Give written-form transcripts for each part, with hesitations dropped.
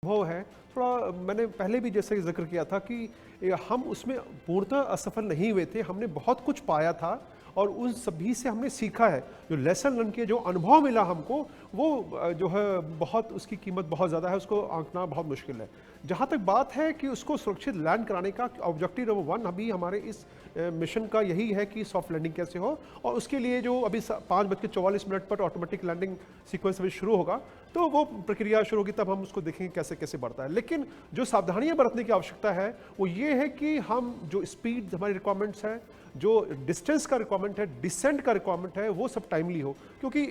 अनुभव है थोड़ा। मैंने पहले भी जैसे जिक्र किया था कि हम उसमें पूर्णतः असफल नहीं हुए थे, हमने बहुत कुछ पाया था और उन सभी से हमने सीखा है। जो लेसन लर्न किए, जो अनुभव मिला हमको, वो जो है बहुत, उसकी कीमत बहुत ज़्यादा है, उसको आंकना बहुत मुश्किल है। जहाँ तक बात है कि उसको सुरक्षित लैंड कराने का, ऑब्जेक्टिव नंबर 1 अभी हमारे इस मिशन का यही है कि सॉफ्ट लैंडिंग कैसे हो, और उसके लिए जो अभी 5:44 पर ऑटोमेटिक लैंडिंग सीक्वेंस अभी शुरू होगा, तो वो प्रक्रिया शुरू होगी, तब हम उसको देखेंगे कैसे कैसे बढ़ता है। लेकिन जो सावधानियां बरतने की आवश्यकता है वो ये है कि हम जो स्पीड हमारी रिक्वायरमेंट्स है, जो डिस्टेंस का रिक्वायरमेंट है, डिसेंट का रिक्वायरमेंट है, वो सब टाइमली हो, क्योंकि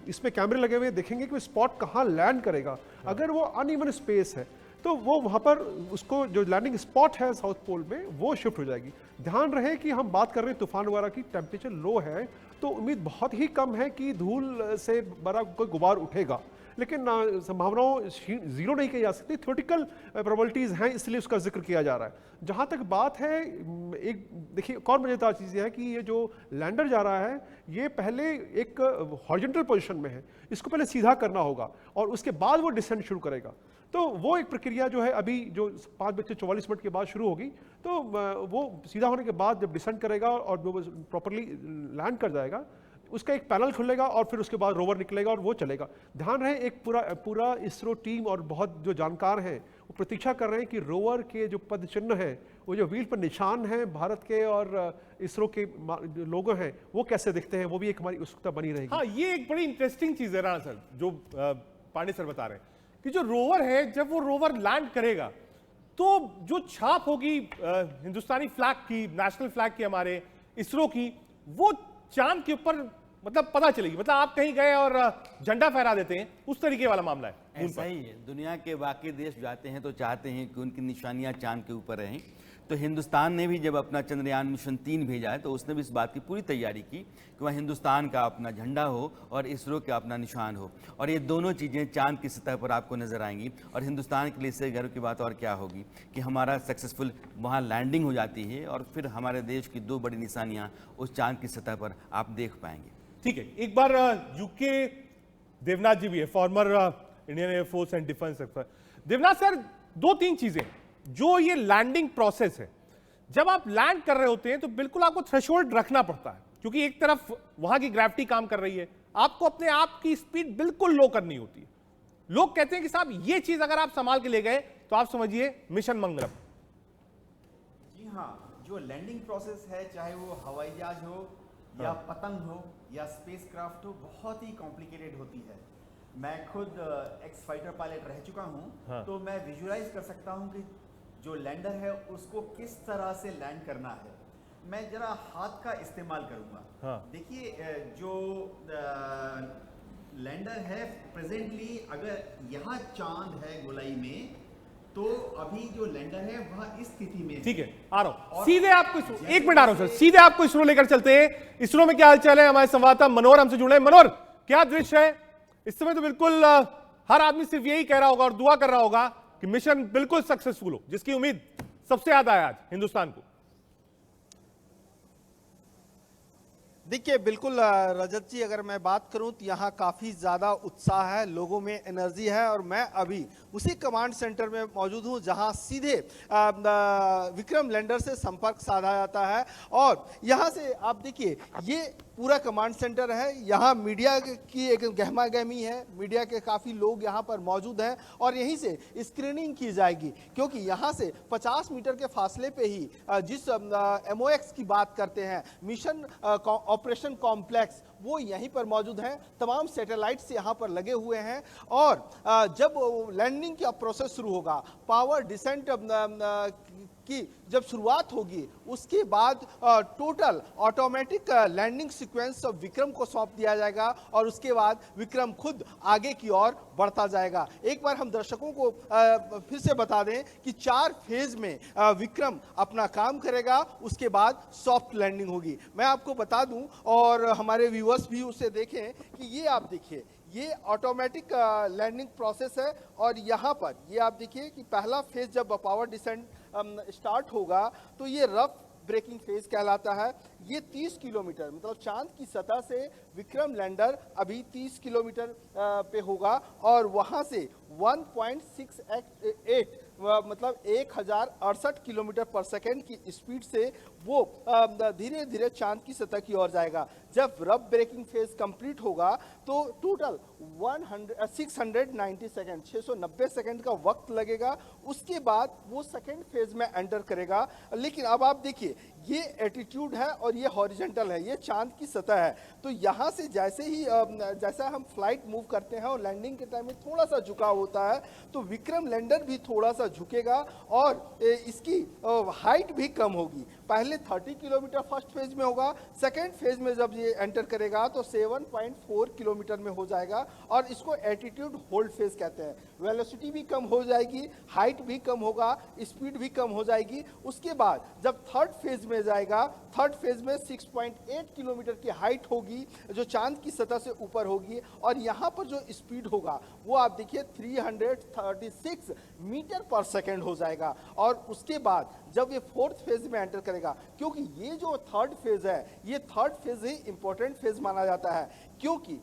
इसमें कैमरे लगे हुए देखेंगे कि स्पॉट कहाँ लैंड करेगा। अगर वो अनइवन स्पेस है तो वो वहाँ पर उसको जो लैंडिंग स्पॉट है साउथ पोल में वो शिफ्ट हो जाएगी। ध्यान रहे कि हम बात कर रहे हैं तूफान वगैरह की, टेम्परेचर लो है तो उम्मीद बहुत ही कम है कि धूल से बड़ा कोई गुबार उठेगा, लेकिन संभावनाओं जीरो नहीं कही जा सकती, थ्योरेटिकल प्रोबेबिलिटीज हैं, इसलिए उसका जिक्र किया जा रहा है। जहाँ तक बात है, एक देखिए एक और मजेदार चीज़ है कि ये जो लैंडर जा रहा है ये पहले एक हॉरिजॉन्टल पोजीशन में है, इसको पहले सीधा करना होगा और उसके बाद वो डिसेंट शुरू करेगा। तो वो एक प्रक्रिया जो है अभी जो 5:44 के बाद शुरू होगी, तो वो सीधा होने के बाद जब डिसेंट करेगा और वो प्रॉपरली लैंड कर जाएगा, उसका एक पैनल खुलेगा और फिर उसके बाद रोवर निकलेगा और वो चलेगा। ध्यान रहे एक पूरा इसरो टीम और बहुत जो जानकार हैं वो प्रतीक्षा कर रहे हैं कि रोवर के जो पद चिन्ह हैं, वो जो व्हील पर निशान हैं भारत के और इसरो के जो लोगो हैं, वो कैसे दिखते हैं, वो भी एक हमारी उत्सुकता बनी रहेगी। हाँ, ये एक बड़ी इंटरेस्टिंग चीज है राणा सर, जो पांडे सर बता रहे हैं कि जो रोवर है, जब वो रोवर लैंड करेगा तो जो छाप होगी हिंदुस्तानी फ्लैग की, नेशनल फ्लैग की, हमारे इसरो की, वो चांद के ऊपर मतलब पता चलेगी। मतलब आप कहीं गए और झंडा फहरा देते हैं, उस तरीके वाला मामला है। ऐसा ही है, दुनिया के बाकी देश जाते हैं तो चाहते हैं कि उनकी निशानियां चांद के ऊपर रहें। तो हिंदुस्तान ने भी जब अपना चंद्रयान मिशन 3 भेजा है तो उसने भी इस बात की पूरी तैयारी की कि वह हिंदुस्तान का अपना झंडा हो और इसरो का अपना निशान हो, और ये दोनों चीज़ें चांद की सतह पर आपको नजर आएंगी। और हिंदुस्तान के लिए इससे गर्व की बात और क्या होगी कि हमारा सक्सेसफुल वहाँ लैंडिंग हो जाती है और फिर हमारे देश की 2 बड़ी निशानियाँ उस चांद की सतह पर आप देख पाएंगे। ठीक है, एक बार यूके देवनाथ जी भी है, former Indian air force and defence expert. Devnath sir, 2-3 चीजें जो ये लैंडिंग प्रोसेस है, जब आप लैंड कर रहे होते हैं तो बिल्कुल आपको थ्रेशोल्ड रखना पड़ता है, क्योंकि एक तरफ वहां की ग्रेविटी काम कर रही है, आपको अपने आप की स्पीड बिल्कुल लो करनी होती है। लोग कहते हैं कि साहब ये चीज अगर आप संभाल के ले गए तो आप समझिए मिशन मंगलम। जी हाँ, जो लैंडिंग प्रोसेस है, चाहे वो हवाई जहाज हो या पतंग हो या स्पेसक्राफ्ट हो, बहुत ही कॉम्प्लिकेटेड होती है। मैं खुद एक्स फाइटर पायलट रह चुका हूँ, तो मैं विजुअलाइज कर सकता हूँ कि जो लैंडर है उसको किस तरह से लैंड करना है। मैं जरा हाथ का इस्तेमाल करूँगा। देखिए, जो लैंडर है प्रेजेंटली, अगर यहाँ चांद है गोलाई में, तो अभी जो लैंडर है वह इस स्थिति में। ठीक है, आ रहा हूं सीधे आपको, एक मिनट आ रहा हूं सर, सीधे आपको इसरो लेकर चलते हैं। इसरो में क्या हालचाल है, हमारे संवाददाता मनोहर हमसे जुड़े हैं। मनोहर, क्या दृश्य है इस समय? तो बिल्कुल हर आदमी सिर्फ यही कह रहा होगा और दुआ कर रहा होगा कि मिशन बिल्कुल सक्सेसफुल हो, जिसकी उम्मीद सबसे ज्यादा है आज हिंदुस्तान को। देखिए, बिल्कुल रजत जी, अगर मैं बात करूं तो यहाँ काफ़ी ज़्यादा उत्साह है, लोगों में एनर्जी है, और मैं अभी उसी कमांड सेंटर में मौजूद हूं जहां सीधे विक्रम लैंडर से संपर्क साधा जाता है। और यहाँ से आप देखिए, ये पूरा कमांड सेंटर है, यहाँ मीडिया की एक गहमा गहमी है, मीडिया के काफ़ी लोग यहाँ पर मौजूद हैं और यहीं से स्क्रीनिंग की जाएगी, क्योंकि यहाँ से 50 मीटर के फासले पे ही जिस MOX की बात करते हैं, मिशन ऑपरेशन कॉम्प्लेक्स, वो यहीं पर मौजूद हैं। तमाम सैटेलाइट्स यहाँ पर लगे हुए हैं और जब लैंडिंग का प्रोसेस शुरू होगा, पावर डिसेंट की जब शुरुआत होगी, उसके बाद total automatic landing sequence Vikram को सौंप दिया जाएगा और उसके बाद विक्रम खुद आगे की ओर बढ़ता जाएगा। एक बार हम दर्शकों को फिर से बता दें कि 4 फेज में विक्रम अपना काम करेगा, उसके बाद सॉफ्ट लैंडिंग होगी। मैं आपको बता दूं और हमारे व्यूअर्स भी उसे देखें कि ये आप देखिए, ये ऑटोमेटिक लैंडिंग प्रोसेस है और यहाँ पर ये आप देखिए कि पहला फेज जब पावर डिसेंट स्टार्ट होगा तो ये रफ ब्रेकिंग फेज कहलाता है। ये 30 किलोमीटर, मतलब चांद की सतह से विक्रम लैंडर अभी 30 किलोमीटर पे होगा और वहाँ से 1.68 मतलब 1068 किलोमीटर पर सेकेंड की स्पीड से वो धीरे धीरे चांद की सतह की ओर जाएगा। जब रब ब्रेकिंग फेज कंप्लीट होगा तो टोटल 690 सेकेंड 690 सेकेंड का वक्त लगेगा। उसके बाद वो सेकेंड फेज में एंटर करेगा। लेकिन अब आप देखिए ये एटीट्यूड है और ये हॉरिजॉन्टल है, ये चांद की सतह है। तो यहाँ से जैसे ही जैसा हम फ्लाइट मूव करते हैं और लैंडिंग के टाइम में थोड़ा सा झुकाव होता है, तो विक्रम लैंडर भी थोड़ा सा झुकेगा और इसकी हाइट भी कम होगी। पहले 30 किलोमीटर फर्स्ट फेज में होगा, सेकेंड फेज में जब ये एंटर करेगा तो 7.4 किलोमीटर में हो जाएगा और इसको एटीट्यूड होल्ड फेज कहते हैं। वेलोसिटी भी कम हो जाएगी, हाइट भी कम होगा, स्पीड भी कम हो जाएगी। उसके बाद जब थर्ड फेज में जाएगा, थर्ड फेज में 6.8 किलोमीटर की हाइट होगी जो चांद की सतह से ऊपर होगी और यहाँ पर जो स्पीड होगा वो आप देखिए 336 मीटर पर सेकेंड हो जाएगा। और उसके बाद जब ये फोर्थ फेज में एंटर करेगा, क्योंकि ये जो थर्ड फेज है ये थर्ड फेज ही इंपॉर्टेंट फेज माना जाता है, क्योंकि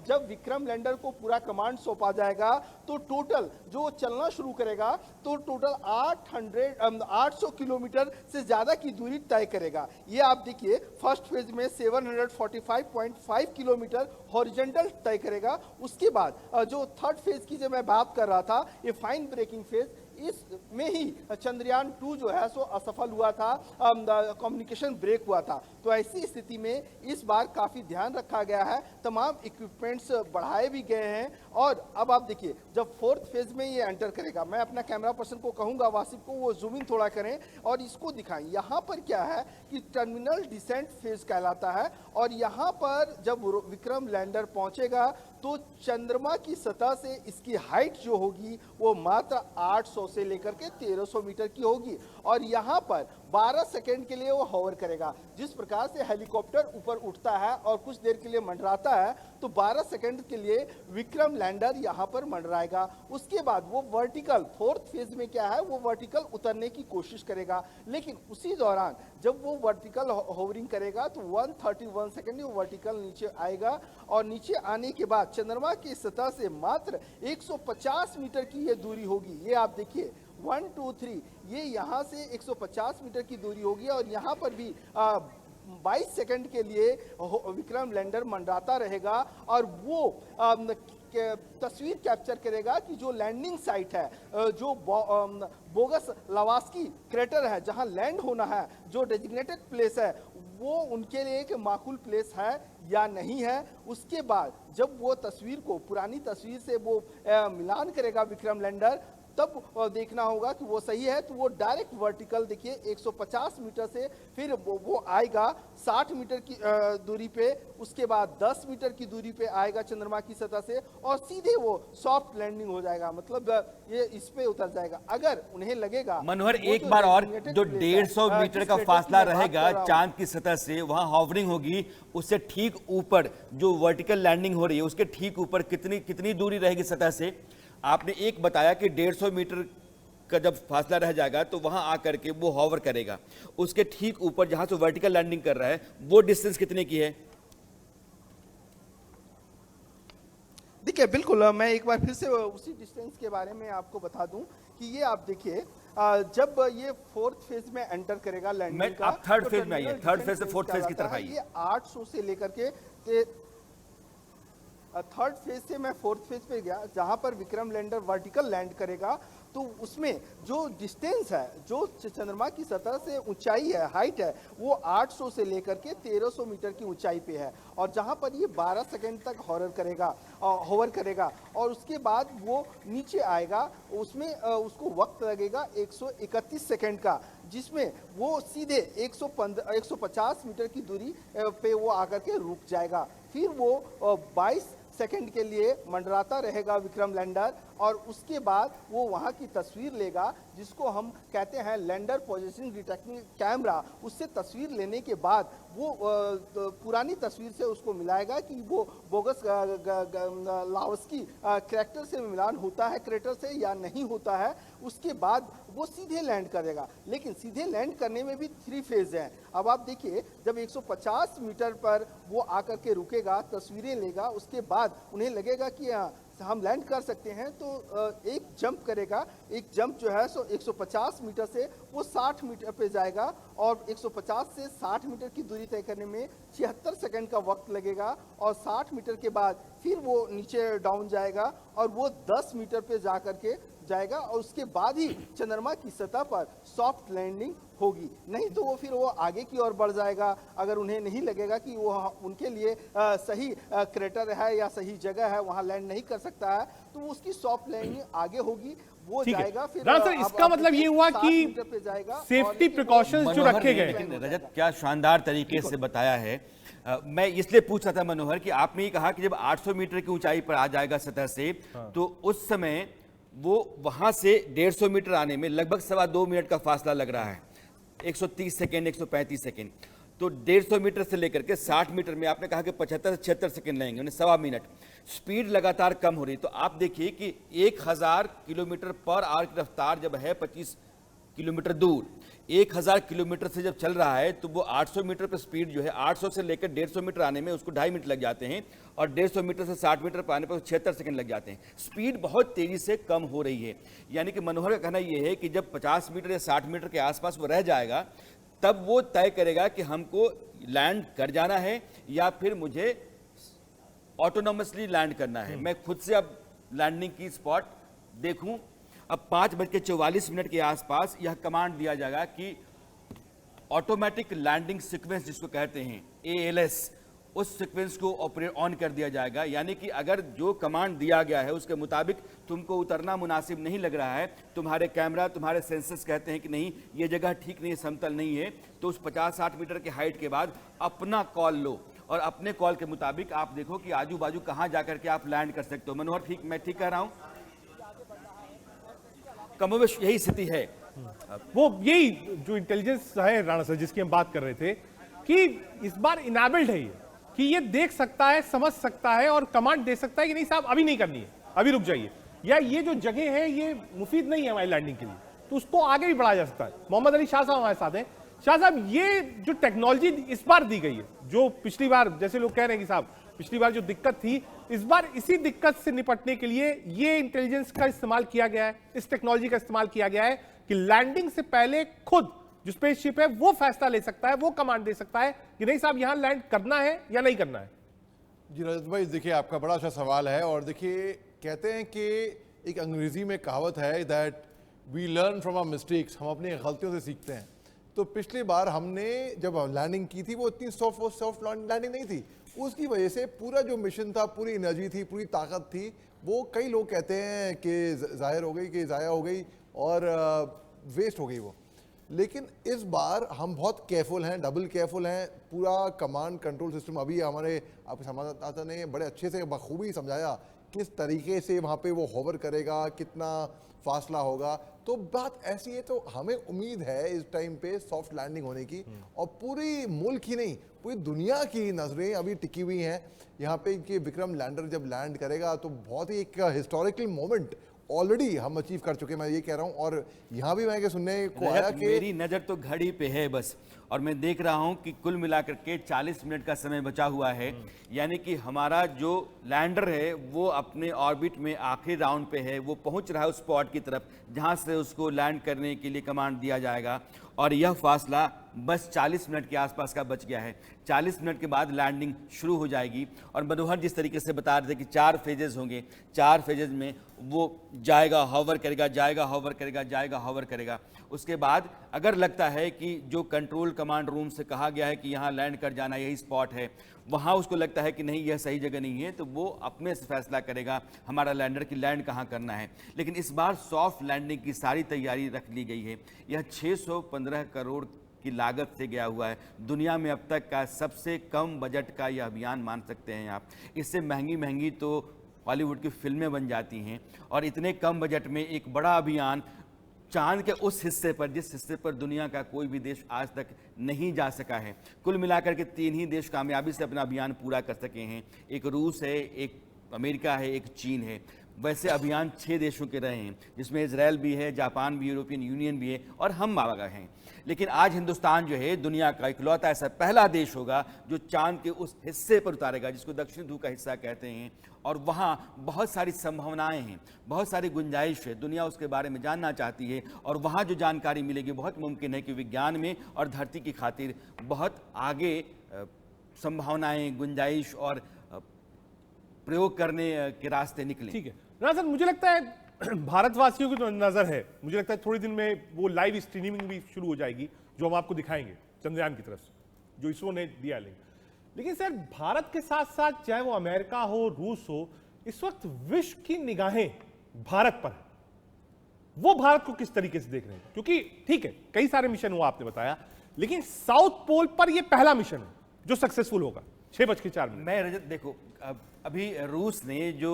जब विक्रम लैंडर को पूरा कमांड सौंपा जाएगा तो टोटल जो चलना शुरू करेगा तो टोटल 800 किलोमीटर से ज्यादा की दूरी तय करेगा। ये आप देखिए फर्स्ट फेज में 745.5 किलोमीटर हॉरिजॉन्टल तय करेगा। उसके बाद जो थर्ड फेज की जो मैं बात कर रहा था, ये फाइन ब्रेकिंग फेज, इसमें ही चंद्रयान 2 जो है सो असफल हुआ था, कम्युनिकेशन ब्रेक हुआ था। तो ऐसी स्थिति में इस बार काफी ध्यान रखा गया है, तमाम इक्विपमेंट्स बढ़ाए भी गए हैं। और अब आप देखिए जब फोर्थ फेज में ये एंटर करेगा, मैं अपना कैमरा पर्सन को कहूंगा वासिफ को वो जूम इन थोड़ा करें और इसको दिखाएं। यहाँ पर क्या है कि टर्मिनल डिसेंट फेज कहलाता है और यहाँ पर जब विक्रम लैंडर पहुंचेगा तो चंद्रमा की सतह से इसकी हाइट जो होगी वो मात्र 800 से लेकर के 1300 मीटर की होगी और यहाँ पर 12 सेकेंड के लिए वो हॉवर करेगा। जिस प्रकार से हेलीकॉप्टर ऊपर उठता है और कुछ देर के लिए मंडराता है, तो 12 सेकेंड के लिए विक्रम लैंडर यहाँ पर मंडराएगा। उसके बाद वो वर्टिकल फोर्थ फेज में क्या है, वो वर्टिकल उतरने की कोशिश करेगा। लेकिन उसी दौरान जब वो वर्टिकल होवरिंग करेगा तो 131 सेकेंड वो वर्टिकल नीचे आएगा और नीचे आने के बाद चंद्रमा की सतह से मात्र 150 मीटर की ये दूरी होगी। ये आप देखिए 1 2 3 ये यहाँ से 150 मीटर की दूरी होगी और यहाँ पर भी 22 सेकंड के लिए विक्रम लैंडर मंडराता रहेगा और वो तस्वीर कैप्चर करेगा कि जो लैंडिंग साइट है, जो बोगस लवास्की क्रेटर है जहां लैंड होना है, जो डेजिग्नेटेड प्लेस है, वो उनके लिए एक माकूल प्लेस है या नहीं है। उसके बाद जब वो तस्वीर को पुरानी तस्वीर से वो मिलान करेगा विक्रम लैंडर, तब देखना होगा कि वो सही है। तो वो डायरेक्ट वर्टिकल देखिए 150 मीटर से फिर वो आएगा 60 मीटर की दूरी पे, उसके बाद 10 मीटर की दूरी पे आएगा चंद्रमा की सतह से और सीधे वो सॉफ्ट लैंडिंग हो जाएगा, मतलब ये इस पे उतर जाएगा। अगर उन्हें लगेगा मनोहर एक बार और, जो 150 मीटर का फासला रहेगा चांद की सतह से, वहां हॉवरिंग होगी, उससे ठीक ऊपर जो वर्टिकल लैंडिंग हो रही है उसके ठीक ऊपर कितनी दूरी रहेगी सतह से? आपने एक बताया कि 150 मीटर का जब फासला रह जाएगा तो वहां आकर के वो हॉवर करेगा, उसके ठीक ऊपर जहां से वर्टिकल लैंडिंग कर रहा है वो डिस्टेंस कितने की है? देखिए बिल्कुल, मैं एक बार फिर से उसी डिस्टेंस के बारे में आपको बता दूं कि ये आप देखिए जब ये फोर्थ फेज में एंटर करेगा लैंडिंग का, आप थर्ड फेज में आइए, थर्ड फेज से फोर्थ फेज की तरफ आइए। ये 800 से लेकर के थर्ड फेज से मैं फोर्थ फेज पे गया जहां पर विक्रम लैंडर वर्टिकल लैंड करेगा। तो उसमें जो डिस्टेंस है, जो चंद्रमा की सतह से ऊंचाई है, हाइट है, वो 800 से लेकर के 1300 मीटर की ऊंचाई पे है और जहां पर ये 12 सेकंड तक होवर करेगा और उसके बाद वो नीचे आएगा, उसमें उसको वक्त लगेगा 131 सेकंड का, जिसमें वो सीधे 150 मीटर की दूरी पे वो आकर के रुक जाएगा। फिर वो 22 सेकंड के लिए मंडराता रहेगा विक्रम लैंडर और उसके बाद वो वहाँ की तस्वीर लेगा, जिसको हम कहते हैं लैंडर पोजीशनिंग डिटेक्टिंग कैमरा। उससे तस्वीर लेने के बाद वो पुरानी तस्वीर से उसको मिलाएगा कि वो बोगस लावस्की क्रेटर से मिलान होता है, क्रेटर से या नहीं होता है। उसके बाद वो सीधे लैंड करेगा, लेकिन सीधे लैंड करने में भी 3 फेज हैं। अब आप देखिए जब 150 मीटर पर वो आकर के रुकेगा, तस्वीरें लेगा, उसके बाद उन्हें लगेगा कि हम लैंड कर सकते हैं तो एक जंप करेगा, एक जंप जो है सो 150 मीटर से वो 60 मीटर पे जाएगा और 150 से 60 मीटर की दूरी तय करने में 76 सेकंड का वक्त लगेगा और 60 मीटर के बाद फिर वो नीचे डाउन जाएगा और वो 10 मीटर पे जा करके जाएगा और उसके बाद ही चंद्रमा की सतह पर सॉफ्ट लैंडिंग होगी। नहीं तो वो फिर वो आगे की ओर बढ़ जाएगा। अगर उन्हें नहीं लगेगा कि वो उनके लिए सही क्रेटर है या सही जगह है, वहां लैंड नहीं कर सकता है, तो उसकी सॉफ्ट लैंडिंग आगे होगी, वो ठीक है। जाएगा। फिर राणा सर, इसका मतलब ये हुआ कि सेफ्टी प्रिकॉशंस जो मनोहर रखे ने, गए। लेकिन रजत क्या शानदार तरीके से बताया है। मैं इसलिए पूछ रहा था मनोहर कि आपने ये कहा कि जब 800 मीटर की ऊंचाई पर आ जाएगा सतह से, तो उस समय वो वहां से 150 मीटर आने में लगभग 2.25 मिनट का फासला लग रहा है, 130 सेकेंड 135 सेकेंड। तो 150 मीटर से लेकर के 60 मीटर में आपने कहा कि 75 से 76 सेकेंड लगेंगे, उन्हें 1.25 मिनट। स्पीड लगातार कम हो रही, तो आप देखिए कि 1000 किलोमीटर पर आवर की रफ्तार जब है 25 किलोमीटर दूर, 1000 किलोमीटर से जब चल रहा है, तो वो 800 मीटर पर स्पीड जो है 800 से लेकर 150 मीटर आने में उसको 2.5 मिनट लग जाते हैं और 150 मीटर से 60 मीटर पर आने पर 76 सेकंड लग जाते हैं। स्पीड बहुत तेजी से कम हो रही है। यानी कि मनोहर का कहना यह है कि जब 50 मीटर या 60 मीटर के आसपास वो रह जाएगा, तब वो तय करेगा कि हमको लैंड कर जाना है या फिर मुझे ऑटोनोमसली लैंड करना है। मैं खुद से अब लैंडिंग की स्पॉट देखूं। अब 5:44 के आसपास यह कमांड दिया जाएगा कि ऑटोमेटिक लैंडिंग सीक्वेंस जिसको कहते हैं ALS, उस सीक्वेंस को ऑपरेट ऑन कर दिया जाएगा। यानी कि अगर जो कमांड दिया गया है उसके मुताबिक तुमको उतरना मुनासिब नहीं लग रहा है, तुम्हारे कैमरा तुम्हारे सेंसर्स कहते हैं कि नहीं ये जगह ठीक नहीं है, समतल नहीं है, तो उस 50-60 मीटर के हाइट के बाद अपना कॉल लो और अपने कॉल के मुताबिक आप देखो कि आजू बाजू कहां जाकर के आप लैंड कर सकते हो। मनोहर, ठीक मैं ठीक कह रहा हूं? कमोवेश यही स्थिति है। वो यही जो इंटेलिजेंस है राणा सर जिसकी हम बात कर रहे थे कि इस बार इनेबल्ड है ये, कि ये देख सकता है, समझ सकता है और कमांड दे सकता है कि नहीं साहब अभी नहीं करनी है, अभी रुक जाइए, या ये जो जगह है ये मुफीद नहीं है हमारी लैंडिंग के लिए, तो उसको आगे भी बढ़ाया जा सकता है। मोहम्मद अली शाह साहब हमारे साथ हैं। शाह साहब, ये जो टेक्नोलॉजी इस बार दी गई है, जो पिछली बार जैसे लोग कह रहे हैं कि साहब पिछली बार जो दिक्कत थी, इस बार इसी दिक्कत से निपटने के लिए ये इंटेलिजेंस का इस्तेमाल किया गया है, इस टेक्नोलॉजी का इस्तेमाल किया गया है कि लैंडिंग से पहले खुद जो स्पेसशिप है वो फैसला ले सकता है, वो कमांड दे सकता है कि नहीं साहब यहां लैंड करना है या नहीं करना है। जी रजत भाई, देखिए आपका बड़ा अच्छा सवाल है। और देखिए कहते हैं कि एक अंग्रेजी में कहावत है that we learn from our mistakes, हम अपनी गलतियों से सीखते हैं। तो पिछली बार हमने जब लैंडिंग की थी वो इतनी सॉफ्ट लैंडिंग नहीं थी, उसकी वजह से पूरा जो मिशन था, पूरी एनर्जी थी, पूरी ताकत थी, वो कई लोग कहते हैं कि ज़ाहिर हो गई, कि ज़ाया हो गई और वेस्ट हो गई वो। लेकिन इस बार हम बहुत केयरफुल हैं, डबल केयरफुल हैं। पूरा कमांड कंट्रोल सिस्टम अभी हमारे आपके संवाददाता ने बड़े अच्छे से बखूबी समझाया किस तरीके से वहाँ पे वो होवर करेगा, कितना फासला होगा। तो बात ऐसी है, तो हमें उम्मीद है इस टाइम पे सॉफ्ट लैंडिंग होने की, और पूरी मुल्क ही नहीं पूरी दुनिया की नज़रें अभी टिकी हुई हैं यहाँ पे कि विक्रम लैंडर जब लैंड करेगा तो बहुत ही एक हिस्टोरिकल मोमेंट ऑलरेडी हम अचीव कर चुके हैं, मैं ये कह रहा हूँ। और यहाँ भी मैं क्या सुनने को आया कि मेरी नजर तो घड़ी पे है बस, और मैं देख रहा हूं कि कुल मिलाकर के 40 मिनट का समय बचा हुआ है। यानी कि हमारा जो लैंडर है वो अपने ऑर्बिट में आखिरी राउंड पे है, वो पहुंच रहा है उस स्पॉट की तरफ जहां से उसको लैंड करने के लिए कमांड दिया जाएगा, और यह फासला बस 40 मिनट के आसपास का बच गया है। 40 मिनट के बाद लैंडिंग शुरू हो जाएगी। और मनोहर जिस तरीके से बता रहे थे कि 4 फेजेस होंगे, 4 फेजेस में वो जाएगा, हॉवर करेगा, जाएगा, हॉवर करेगा, जाएगा, हॉवर करेगा। उसके बाद अगर लगता है कि जो कंट्रोल कमांड रूम से कहा गया है कि यहाँ लैंड कर जाना, यही स्पॉट है, वहाँ उसको लगता है कि नहीं यह सही जगह नहीं है, तो वो अपने से फैसला करेगा हमारा लैंडर की लैंड कहाँ करना है। लेकिन इस बार सॉफ्ट लैंडिंग की सारी तैयारी रख ली गई है। यह 615 करोड़ की लागत से गया हुआ है। दुनिया में अब तक का सबसे कम बजट का यह अभियान मान सकते हैं आप। इससे महंगी महंगी तो हॉलीवुड की फिल्में बन जाती हैं, और इतने कम बजट में एक बड़ा अभियान चांद के उस हिस्से पर जिस हिस्से पर दुनिया का कोई भी देश आज तक नहीं जा सका है। कुल मिलाकर के 3 ही देश कामयाबी से अपना अभियान पूरा कर सके हैं, एक रूस है, एक अमेरिका है, एक चीन है। वैसे अभियान 6 देशों के रहे हैं, जिसमें इजराइल भी है, जापान भी, यूरोपियन यूनियन भी है और हम आ गए हैं। लेकिन आज हिंदुस्तान जो है दुनिया का इकलौता ऐसा पहला देश होगा जो चांद के उस हिस्से पर उतारेगा जिसको दक्षिण ध्रुव का हिस्सा कहते हैं। और वहाँ बहुत सारी संभावनाएं हैं, बहुत सारी गुंजाइश है, दुनिया उसके बारे में जानना चाहती है। और वहाँ जो जानकारी मिलेगी बहुत मुमकिन है कि विज्ञान में और धरती की खातिर बहुत आगे संभावनाएं, गुंजाइश और प्रयोग करने के रास्ते निकले। ठीक है राणा सर, मुझे लगता है भारतवासियों की जो नजर है, मुझे लगता है थोड़ी दिन में वो लाइव स्ट्रीमिंग भी शुरू हो जाएगी जो हम आपको दिखाएंगे चंद्रयान की तरफ से, जो इसरो ने दिया लिंक। लेकिन सर भारत के साथ साथ चाहे वो अमेरिका हो, रूस हो, इस वक्त विश्व की निगाहें भारत पर है। वो भारत को किस तरीके से देख रहे हैं? क्योंकि ठीक है कई सारे मिशन हुआ आपने बताया, लेकिन साउथ पोल पर यह पहला मिशन है जो सक्सेसफुल होगा। 6:04। मैं रजत देखो, अभी रूस ने जो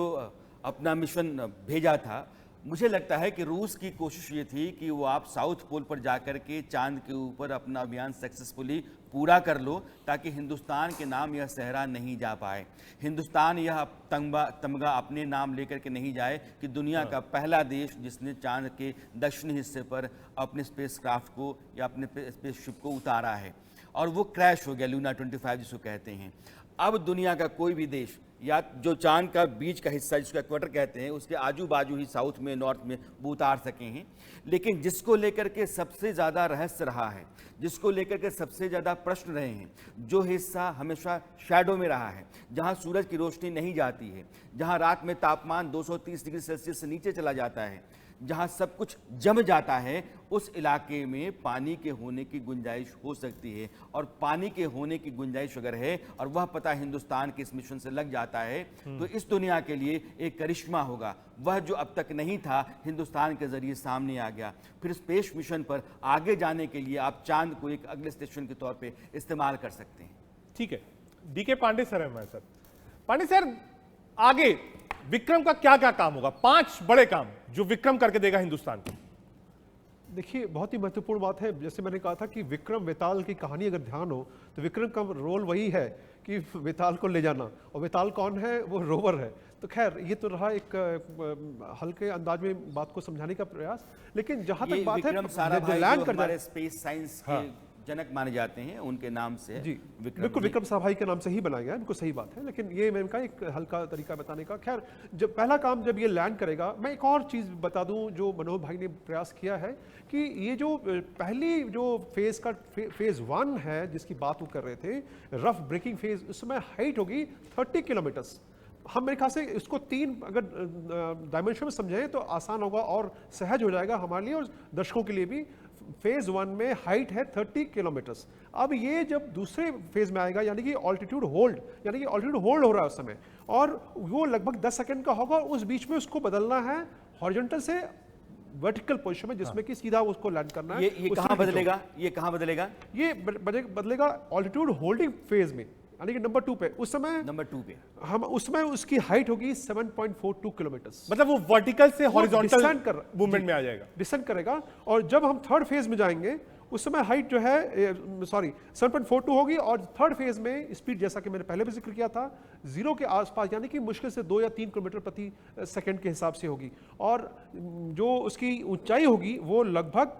अपना मिशन भेजा था, मुझे लगता है कि रूस की कोशिश ये थी कि वो आप साउथ पोल पर जाकर के चांद के ऊपर अपना अभियान सक्सेसफुली पूरा कर लो, ताकि हिंदुस्तान के नाम यह सहरा नहीं जा पाए, हिंदुस्तान यह तमगा अपने नाम लेकर के नहीं जाए कि दुनिया का पहला देश जिसने चांद के दक्षिणी हिस्से पर अपने स्पेसक्राफ्ट को या अपने स्पेसशिप को उतारा है और वो क्रैश हो गया, लूना 25 जिसको कहते हैं। अब दुनिया का कोई भी देश या जो चांद का बीच का हिस्सा जिसको इक्वेटर कहते हैं उसके आजू बाजू ही साउथ में, नॉर्थ में वो उतार सके हैं। लेकिन जिसको लेकर के सबसे ज़्यादा रहस्य रहा है, जिसको लेकर के सबसे ज़्यादा प्रश्न रहे हैं, जो हिस्सा हमेशा शैडो में रहा है, जहां सूरज की रोशनी नहीं जाती है, जहां रात में तापमान 230 डिग्री सेल्सियस से नीचे चला जाता है, जहां सब कुछ जम जाता है, उस इलाके में पानी के होने की गुंजाइश हो सकती है। और पानी के होने की गुंजाइश अगर है और वह पता हिंदुस्तान के इस मिशन से लग जाता है तो इस दुनिया के लिए एक करिश्मा होगा। वह जो अब तक नहीं था हिंदुस्तान के जरिए सामने आ गया। फिर स्पेस मिशन पर आगे जाने के लिए आप चांद को एक अगले स्टेशन के तौर पर इस्तेमाल कर सकते हैं। ठीक है, डीके पांडे सर है हमारे साथ। पांडे सर, आगे विक्रम का क्या क्या काम होगा? 5 बड़े काम जो विक्रम करके देगा हिंदुस्तान को। देखिए बहुत ही महत्वपूर्ण बात है, जैसे मैंने कहा था कि विक्रम वेताल की कहानी अगर ध्यान हो तो विक्रम का रोल वही है कि वेताल को ले जाना, और वेताल कौन है? वो रोवर है। तो खैर ये तो रहा एक हल्के अंदाज में बात को समझाने का प्रयास। लेकिन जहां तक बात है विक्रम साराभाई लैंड जो कर हमारे स्पेस साइंस के जनक माने जाते हैं, उनके नाम से जी बिल्कुल विक्रम साराभाई के नाम से ही बनाया गया है, बिल्कुल सही बात है। लेकिन ये मैं इनका एक हल्का तरीका बताने का। खैर जब पहला काम जब ये लैंड करेगा, मैं एक और चीज़ बता दूं जो मनोज भाई ने प्रयास किया है कि ये जो पहली जो फेज़ 1 है जिसकी बात वो कर रहे थे, रफ ब्रेकिंग फेज, उसमें हाइट होगी 30 किलोमीटर्स। हम मेरे ख्याल से इसको 3 अगर डायमेंशन में समझें तो आसान होगा और सहज हो जाएगा हमारे लिए और दर्शकों के लिए भी। फेज 1 में हाइट है 30 किलोमीटर्स। अब ये जब दूसरे फेज में आएगा यानी कि ऑल्टीट्यूड होल्ड, यानी कि ऑल्टीट्यूड होल्ड हो रहा है उस समय, और वो लगभग 10 सेकंड का होगा। उस बीच में उसको बदलना है हॉरिजॉन्टल से वर्टिकल पोजीशन में, जिसमें कि सीधा उसको लैंड करना है। ये कहां बदलेगा? ये कहां बदलेगा? ये बदलेगा ऑल्टीट्यूड होल्डिंग फेज में, यानी कि नंबर 2 पे। उस समय नंबर 2 पे हम उसमें उसकी हाइट होगी 7.42 किलोमीटर्स। मतलब वो वर्टिकल से हॉरिजॉन्टल डिसेंड मूवमेंट में आ जाएगा, डिसेंड करेगा। और जब हम थर्ड फेज में जाएंगे उस समय हाइट जो है 7.42 होगी, और थर्ड फेज में स्पीड जैसा कि मैंने पहले भी जिक्र किया था 0 के आसपास, यानी कि मुश्किल से 2 या 3 किलोमीटर प्रति सेकंड के हिसाब से होगी। और जो उसकी ऊंचाई होगी वो लगभग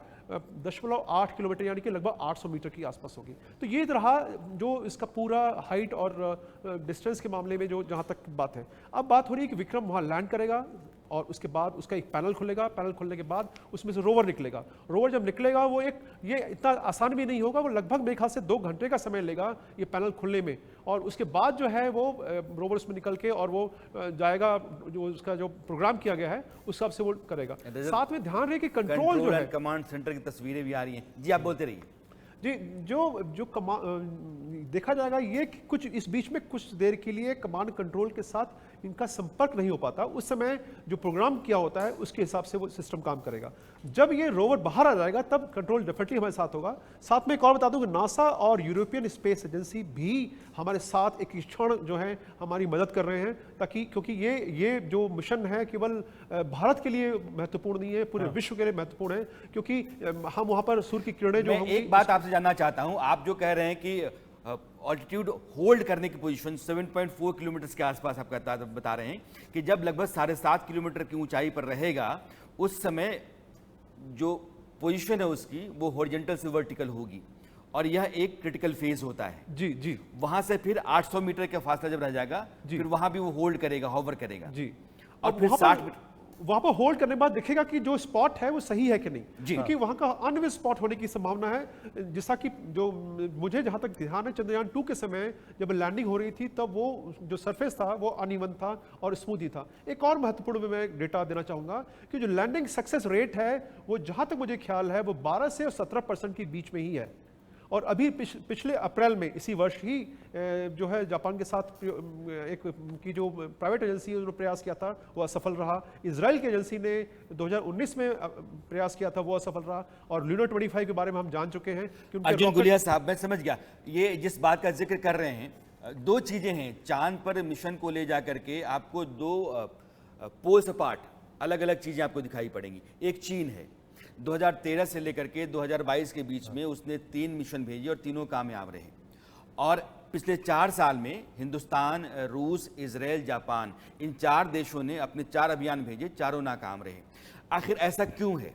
0.8 किलोमीटर यानी कि लगभग 800 मीटर की आसपास होगी। तो ये रहा जो इसका पूरा हाइट और डिस्टेंस के मामले में जो जहाँ तक बात है। अब बात हो रही है कि विक्रम वहाँ लैंड करेगा और उसके बाद उसका एक पैनल खुलेगा। पैनल खुलने के बाद उसमें से रोवर निकलेगा। रोवर जब निकलेगा वो ये इतना आसान भी नहीं होगा, वो लगभग मेरे ख्याल से 2 घंटे का समय लेगा ये पैनल खुलने में। और उसके बाद जो है वो रोवर उसमें निकल के और वो जाएगा, जो उसका जो प्रोग्राम किया गया है उस हिसाब से वो करेगा। साथ में ध्यान रहे कि कंट्रोल जो है, कमांड सेंटर की तस्वीरें भी आ रही हैं। जी आप बोलते रहिए। जी जो देखा जाएगा ये कि कुछ इस बीच में कुछ देर के लिए कमांड कंट्रोल के साथ इनका संपर्क नहीं हो पाता। उस समय जो प्रोग्राम किया होता है उसके हिसाब से वो सिस्टम काम करेगा। जब ये रोवर बाहर आ जाएगा तब कंट्रोल डेफिनेटली हमारे साथ होगा। साथ में एक और बता दूं कि नासा और यूरोपियन स्पेस एजेंसी भी हमारे साथ एक क्षण जो है हमारी मदद कर रहे हैं, ताकि क्योंकि ये जो मिशन है केवल भारत के लिए महत्वपूर्ण नहीं है, पूरे विश्व के लिए महत्वपूर्ण है। क्योंकि हम वहाँ पर सूर्य की किरणें जो मैं एक बात आपसे जानना चाहता हूँ, आप जो कह रहे हैं कि ऑल्टीट्यूड होल्ड करने की पोजीशन 7.4 किलोमीटर के आसपास आप बता रहे हैं कि जब लगभग 7.5 किलोमीटर की ऊंचाई पर रहेगा उस समय जो पोजीशन है उसकी वो हॉरिजॉन्टल से वर्टिकल होगी और यह एक क्रिटिकल फेज होता है। जी जी वहां से फिर 800 मीटर का फासला जब रह जाएगा फिर वहां भी वो होल्ड करेगा, हॉवर करेगा जी। और फिर वहाँ 60 पर- मीटर वहां पर होल्ड करने के बाद दिखेगा कि जो स्पॉट है वो सही है कि नहीं, जी। क्योंकि वहां का अनविज स्पॉट होने की संभावना है। जैसा कि जो मुझे जहां तक ध्यान है, चंद्रयान 2 के समय जब लैंडिंग हो रही थी तब वो जो सरफेस था वो अनइवन था और स्मूथ ही था। एक और महत्वपूर्ण मैं डेटा देना चाहूंगा कि जो लैंडिंग सक्सेस रेट है वो जहां तक मुझे ख्याल है वो 12 से 17% के बीच में ही है। और अभी पिछले अप्रैल में इसी वर्ष ही जो है जापान के साथ एक की जो प्राइवेट एजेंसी ने प्रयास किया था वो असफल रहा। इजराइल की एजेंसी ने 2019 में प्रयास किया था वो असफल रहा। और लूनो 25 के बारे में हम जान चुके हैं कि उनके अर्जुन rocket- गुलिया साहब, मैं समझ गया ये जिस बात का जिक्र कर रहे हैं। दो चीजें हैं, चांद पर मिशन को ले जा करके आपको दो पोल्स अपार्ट अलग अलग चीजें आपको दिखाई पड़ेंगी। एक चीन है, 2013 से लेकर के 2022 के बीच में उसने 3 मिशन भेजे और तीनों कामयाब रहे। और पिछले 4 साल में हिंदुस्तान, रूस, इजराइल, जापान, इन 4 देशों ने अपने 4 अभियान भेजे, चारों नाकाम रहे। आखिर ऐसा क्यों है?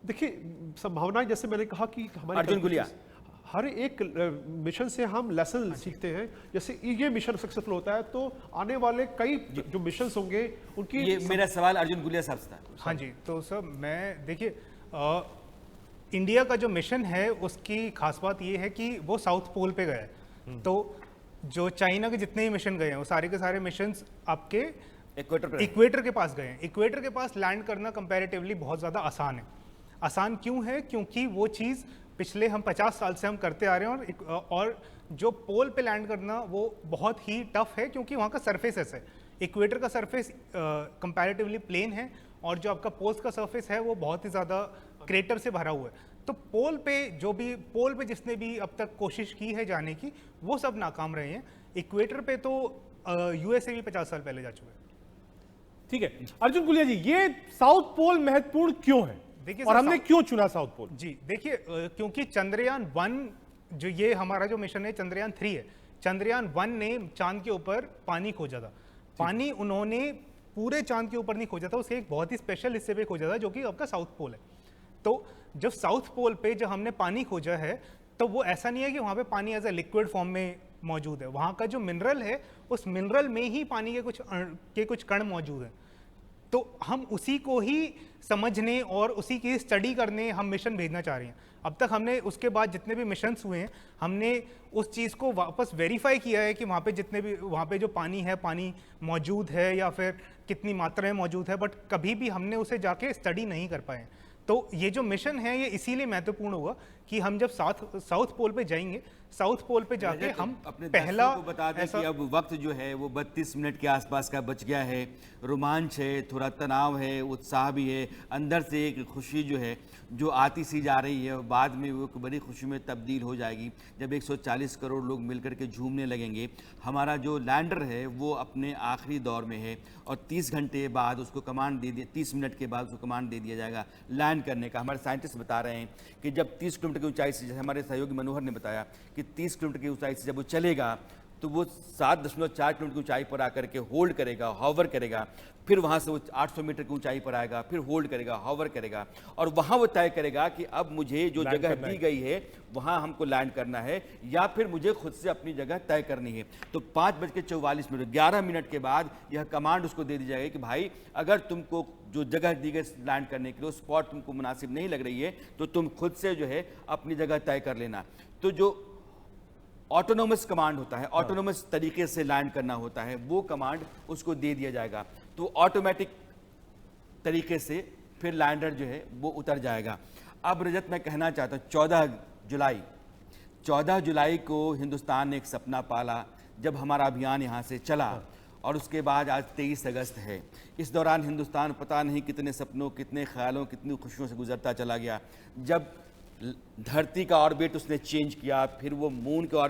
देखिए संभावनाएं, जैसे मैंने कहा कि हमारे अर्जुन गुलिया। हर एक मिशन से हम लेसन सीखते हैं। जैसे ये मिशन सक्सेसफुल होता है तो आने वाले कई जो मिशंस होंगे उनकी ये मेरा सवाल अर्जुन गुलिया साहब से था। हाँ जी, तो सर मैं देखिए इंडिया का जो मिशन है उसकी खास बात ये है कि वो साउथ पोल पे गया है। तो जो चाइना के जितने ही मिशन गए हैं वो सारे के सारे मिशंस आपके इक्वेटर पर इक्वेटर के पास गए हैं। इक्वेटर के पास लैंड करना कंपैरेटिवली बहुत ज़्यादा आसान है। आसान क्यों है? क्योंकि वो चीज़ पिछले हम 50 साल से हम करते आ रहे हैं और जो पोल पे लैंड करना वो बहुत ही टफ है क्योंकि वहाँ का सरफेस ऐसा है। इक्वेटर का सरफेस कंपैरेटिवली प्लेन है और जो आपका पोल्स का सरफेस है वो बहुत ही ज़्यादा क्रेटर से भरा हुआ है। तो पोल पे जिसने भी अब तक कोशिश की है जाने की वो सब नाकाम रहे हैं। इक्वेटर पे तो यूएसए भी 50 साल पहले जा चुका है। ठीक है अर्जुन गुलिया जी, ये साउथ पोल महत्वपूर्ण क्यों है देखिए और सर, हमने क्यों चुना साउथ पोल? जी देखिए, क्योंकि चंद्रयान 1 जो ये हमारा जो मिशन है चंद्रयान 3 है। चंद्रयान 1 ने चांद के ऊपर पानी खोजा था। पानी उन्होंने पूरे चांद के ऊपर नहीं खोजा था, उसके एक बहुत ही स्पेशल हिस्से पे खोजा था जो कि आपका साउथ पोल है। तो जब साउथ पोल पे जब हमने पानी खोजा है तो वो ऐसा नहीं है कि वहाँ पे पानी एज ए लिक्विड फॉर्म में मौजूद है। वहाँ का जो मिनरल है उस मिनरल में ही पानी के कुछ कण मौजूद हैं। तो हम उसी को ही समझने और उसी की स्टडी करने हम मिशन भेजना चाह रहे हैं। अब तक हमने उसके बाद जितने भी मिशंस हुए हैं हमने उस चीज़ को वापस वेरीफाई किया है कि वहाँ पे जो पानी है, पानी मौजूद है या फिर कितनी मात्रा में मौजूद है, बट कभी भी हमने उसे जाके स्टडी नहीं कर पाए। तो ये जो मिशन है ये इसीलिए महत्वपूर्ण होगा कि हम जब साउथ पोल पे जाएंगे, साउथ पोल पे जाके हम अपने पहला दर्शकों को बता दें कि अब वक्त जो है वो 32 मिनट के आसपास का बच गया है। रोमांच है, थोड़ा तनाव है, उत्साह भी है, अंदर से एक खुशी जो है जो आती सी जा रही है, बाद में वो एक बड़ी खुशी में तब्दील हो जाएगी जब 140 करोड़ लोग मिलकर के झूमने लगेंगे। हमारा जो लैंडर है वो अपने आखिरी दौर में है और 30 घंटे बाद उसको कमांड दे दिया, 30 मिनट के बाद उसको कमांड दे दिया जाएगा लैंड करने का। हमारे साइंटिस्ट बता रहे हैं कि जब 30 किलोमीटर की ऊंचाई से, जैसे हमारे सहयोगी मनोहर ने बताया कि 30 किलोमीटर की ऊंचाई से जब वो चलेगा तो वो 7.4 किलोमीटर की ऊंचाई पर आकर के होल्ड करेगा, हॉवर करेगा, फिर वहाँ से वो 800 मीटर की ऊंचाई पर आएगा, फिर होल्ड करेगा, हॉवर करेगा और वहाँ वो तय करेगा कि अब मुझे जो जगह दी गई है वहाँ हमको लैंड करना है या फिर मुझे खुद से अपनी जगह तय करनी है। तो 5:44 11 मिनट के बाद यह कमांड उसको दे दी जाएगी कि भाई अगर तुमको जो जगह दी गई लैंड करने के लिए स्पॉट तुमको मुनासिब नहीं लग रही है तो तुम खुद से जो है अपनी जगह तय कर लेना। तो जो ऑटोनोमस कमांड होता है, ऑटोनोमस तरीके से लैंड करना होता है, वो कमांड उसको दे दिया जाएगा तो ऑटोमेटिक तरीके से फिर लैंडर जो है वो उतर जाएगा। अब रजत मैं कहना चाहता हूँ 14 जुलाई को हिंदुस्तान ने एक सपना पाला जब हमारा अभियान यहाँ से चला और उसके बाद आज 23 अगस्त है। इस दौरान हिंदुस्तान पता नहीं कितने सपनों, कितने ख्यालों, कितनी खुशियों से गुजरता चला गया। जब धरती का ऑर्बिट उसने चेंज किया, फिर वो मून के